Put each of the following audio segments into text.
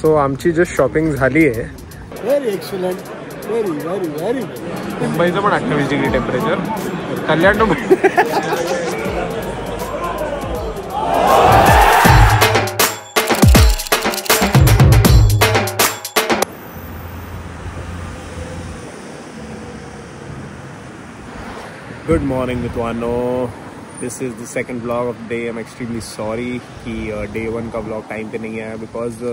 So आमची just shopping झाली आहे. Very excellent, very very very. मुंबईचं पण 28 degree temperature. Kalyan good morning मित्रांनो. This is the second blog of day. I am extremely sorry की day 1 का ब्लॉग टाइम पे नहीं आया बिकॉज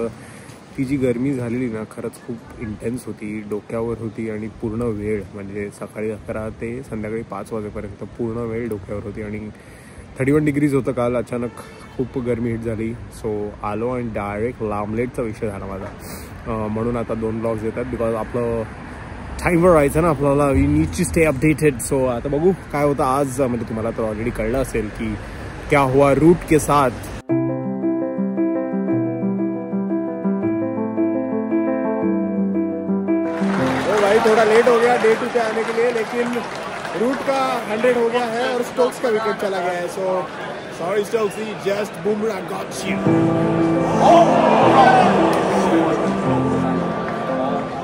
ती जी गरमी झालेली ना खरंच खूप इंटेन्स होती, डोक्यावर होती आणि पूर्ण वेळ म्हणजे सकाळी 11 ते संध्याकाळी 5 वाजेपर्यंत पूर्ण वेळ डोक्यावर होती. आणि 31 डिग्रीज होतं काल. अचानक खूप गरमी हिट झाली. सो आलो आणि डायरेक्ट लांबलेटचा विषय झाला माझा. म्हणून आता 2 ब्लॉग्स येतात बिकॉज आपलं टाईमवर राहायचं ना आपल्याला. We need to stay updated. So आता बघू काय होतं आज. म्हणजे तुम्हाला तर ऑलरेडी कळलं असेल की क्या हुआ रूट के साथ. भाई थोड़ा लेट हो गया डे 2 पे आने के लिए, लेकिन रूट का 100 हो गया है और स्टोक्स का विकेट चला गया है. So sorry Stokes, just Bumrah got you.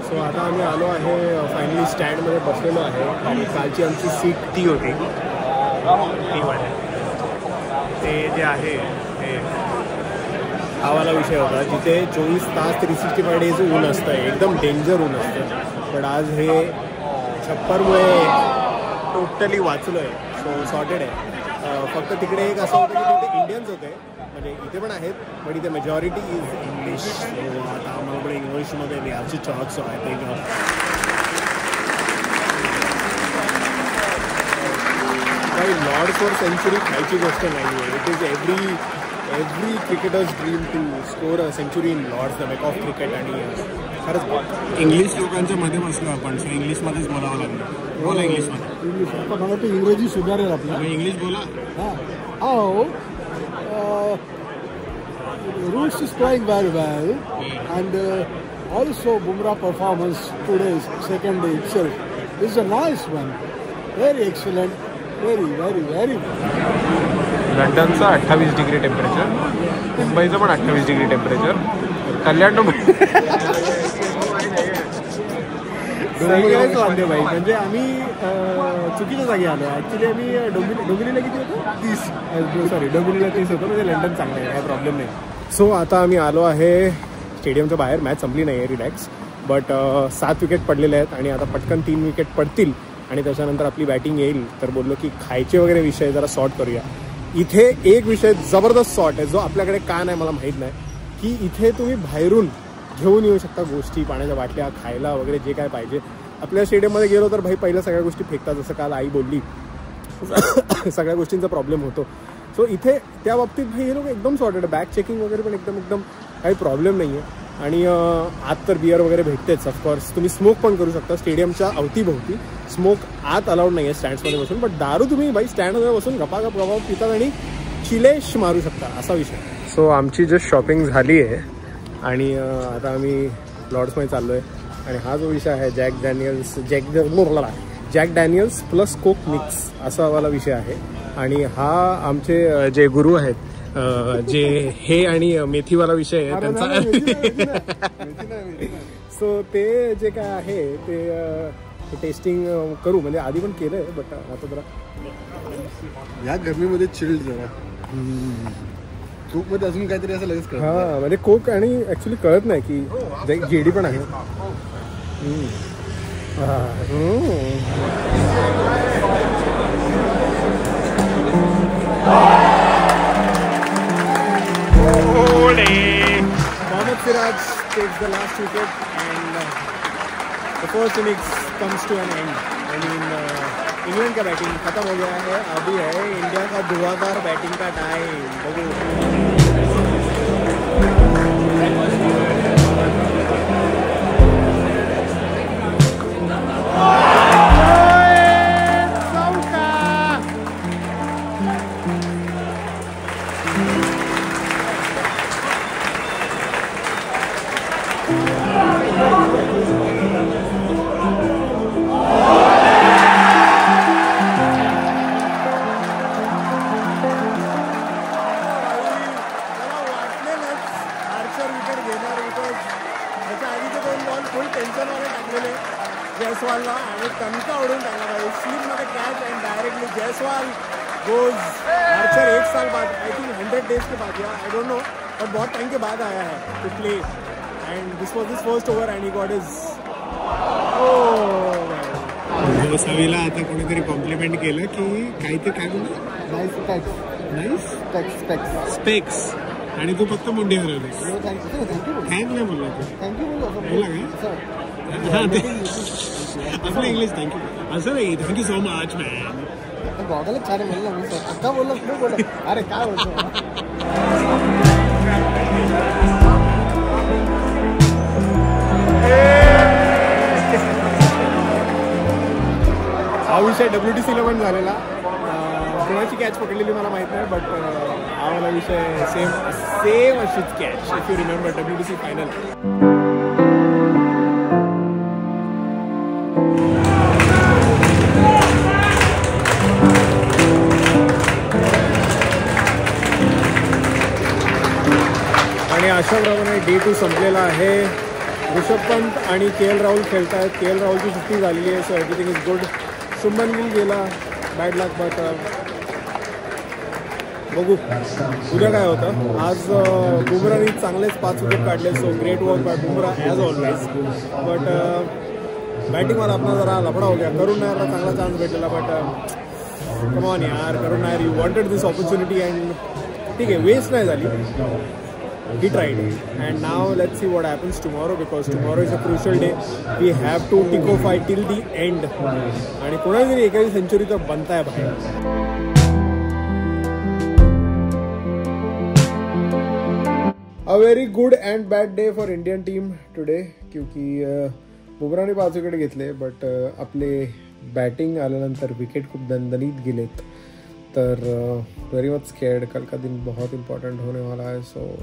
So आता आम्ही आलो आहे फायनली स्टँडमध्ये बसलेलो आहे. आणि कालची आमची सीट ती होती टीमध्ये. ते जे आहे ते हा वाला विषय होता जिथे 24 तास 365 डेज ऊन असतं. एकदम डेंजर ऊन असतं. पण आज हे छप्परमुळे टोटली वाचलो आहे. सो सॉर्टेड आहे. फक्त तिकडे एक असं होतं की तिथे इंडियन्स होते, म्हणजे इथे पण आहेत, पण इथे मेजॉरिटी इज इंग्लिश. आता आम्हाला पण इंग्लिशमध्ये लिहायची चॉईस आहे. काही लॉर्ड्सवर सेंचुरी खायची गोष्ट नाही आहे. It is every cricketer's dream to score a century in Lord's, the mecca of cricket. आणि खरंच इंग्लिश लोकांच्या मध्ये बसलो आपण. सो इंग्लिशमध्येच बोलावं लागलं. बोला इंग्लिशमध्ये. इंग्लिश आता मला तर इंग्रजी सुधारेल आपलं. इंग्लिश बोला. हां. Roots is playing very well, and also Bumrah performance today's second day itself is a nice one. Very excellent, very very very. लंडनचं 28 degree temperature, मुंबईचं पण 28 डिग्री टेम्परेचर, कल्याण सगळेच वांदे भाई. म्हणजे आम्ही चुकीच्या जागी आलो. ॲक्च्युली आम्ही डोंबिवलीला किती होतो 30, सॉरी डोंबिवलीला 30 होतो. म्हणजे लंडन चांगलं आहे, काय प्रॉब्लेम नाही. सो आता आम्ही आलो आहे स्टेडियमच्या बाहेर. मॅच संपली नाही आहे, रिलॅक्स. बट 7 विकेट पडलेले आहेत आणि आता पटकन 3 विकेट पडतील आणि त्याच्यानंतर आपली बॅटिंग येईल. तर बोललो की खायचे वगैरे विषय जरा सॉर्ट करूया. इथे एक विषय जबरदस्त सॉर्ट आहे जो आपल्याकडे का नाही मला माहीत नाही, की इथे तुम्ही बाहेरून घेऊन येऊ शकता गोष्टी, पाण्याच्या बाटल्या, खायला वगैरे जे काय पाहिजे. आपल्या स्टेडियममध्ये गेलो तर भाई पहिल्या सगळ्या गोष्टी फेकतात, जसं काल आई बोलली. सगळ्या गोष्टींचा प्रॉब्लेम होतो. सो इथे त्या बाबतीत भाई हे लोक एकदम सॉर्टेड. बॅग चेकिंग वगैरे पण एकदम काही प्रॉब्लेम नाही आहे. आणि आत तर बिअर वगैरे भेटतेच ऑफकोर्स. तुम्ही स्मोक पण करू शकता स्टेडियमच्या अवतीभोवती. स्मोक आत अलाउड नाही आहे स्टँड्समध्ये बसून, बट दारू तुम्ही भाई स्टँडमध्ये बसून गपागप पितात आणि चिलेश मारू शकता, असा विषय. सो आमची जस्ट शॉपिंग झाली आहे आणि आता आम्ही लॉर्ड्समध्ये चाललो आहे. आणि हा जो विषय आहे जॅक डॅनियल्स प्लस कोक मिक्स असा वाला विषय आहे. आणि हा आमचे जे गुरु आहेत जे हे आणि मेथीवाला विषय आहे त्यांचा. सो ते जे काय आहे ते टेस्टिंग करू. म्हणजे आधी पण केलं आहे, बट आता जरा या गरमीमध्ये चिल्ड जरा. कोकमध्ये अजून काहीतरी असं लगेच. हां, म्हणजे कोक आणि ॲक्च्युली कळत नाही की जेडी पण आहे. Mohammad Siraj takes the last wicket and the first innings comes to an end. I mean, England का बैटिंग खत्म हो गया है. अभी है इंडिया का धुआंधार बैटिंग का टाइम. विकेट घेणार. टेन्शनमध्ये टाकलेले जयस्वालला आणि टणका उडून टाकला भाई. स्लीपमध्ये catch and directly Jaiswal goes. Archer 1 साल बाद, आई थिंक 100 days के बाद, yeah I don't know, but बहुत टाइम के बाद आया है to play and this was his first over and he got his. सवीला आता कोणीतरी कॉम्प्लिमेंट केलं की काही ते काय बोललं, नाईस स्पेक्स, आणि तू फक्त मुंडी हरवलीस. थँक नाही बोलला तू, बोला काय आपलं इंग्लिश थँक्यू असं नाही, thank you so much man. Goggle छान बोलला मी सर, अक्का बोलला पुढे बोला. अरे काय बोलतो हा विषय WTCला पण झालेला. कोणाची कॅच पकडलेली मला माहीत नाही, बट हा वाला विषय सेम अशीच catch, if you remember WTC final. आणि अशा प्रमाणे डे 2 संपलेला आहे. ऋषभ पंत आणि KL राहुल खेळत आहेत. KL राहुलची सुट्टी झालेली आहे, so everything is good. Shubman Gill गेला, बॅड लक, बट बघू उद्या काय होतं. आज बुमराने चांगलेच 5 विकेट काढले, so great work by Bumrah as always. But बॅटिंगवाला आपला जरा लफडा हो गया. करुण नायरला चांगला चान्स भेटलेला, बट कम ऑन यार, Karun Nair, you wanted this opportunity and ठीक आहे, वेस्ट नाही झाली. He tried, and now let's see what happens tomorrow, because tomorrow is a crucial day. We have to tico fight till the end. आणि कोणाला तरी एखादी century तर बनताय बाहेर. A very good and bad day for Indian team today, क्योंकि बुमराने 5 wicket घेतले, but आपले batting आल्यानंतर विकेट खूप दणदणीत गेलेत. तर वेरी मच स्केर्ड. कल का दिन बहुत इंपॉर्टेंट होने वाला है, so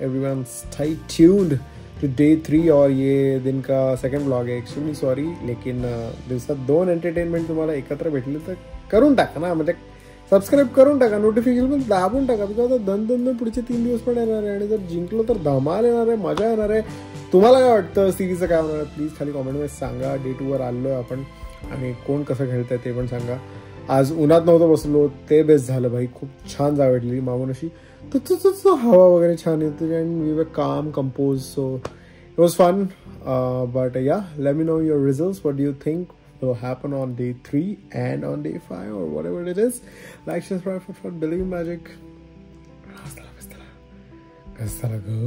everyone stay tuned to day 3. और ये दिन का सेकंड ब्लॉग आहे. एक्स्ट्रीमली सॉरी, लेकिन दिवसात 2 एंटरटेनमेंट तुम्हाला एकत्र भेटले तर करून टाका ना, म्हणजे सबस्क्राईब करून टाका, नोटिफिकेशन पण दाबून टाका, बिकॉज दन पुढचे 3 दिवस पण येणार आहे. आणि जर जिंकलो तर धमाल येणार आहे, मजा येणार आहे. तुम्हाला काय वाटतं सिरीजचं काय होणार आहे, प्लीज खाली कॉमेंटमध्ये सांगा. डे 2 वर आलो आहे आपण, आणि कोण कसं खेळतंय ते पण सांगा. आज उन्हात नव्हतं बसलो, ते बेस्ट झालं भाई. खूप छान जागा भेटली मागून अशी, तर हवा वगैरे छान येते, and we were calm compose, so it was fun. But yeah, let me know your results. What do you think will happen on day 3 and on day 5 or whatever it is. Like, subscribe for Believe in Magic. Hasta la vista. Hasta la go.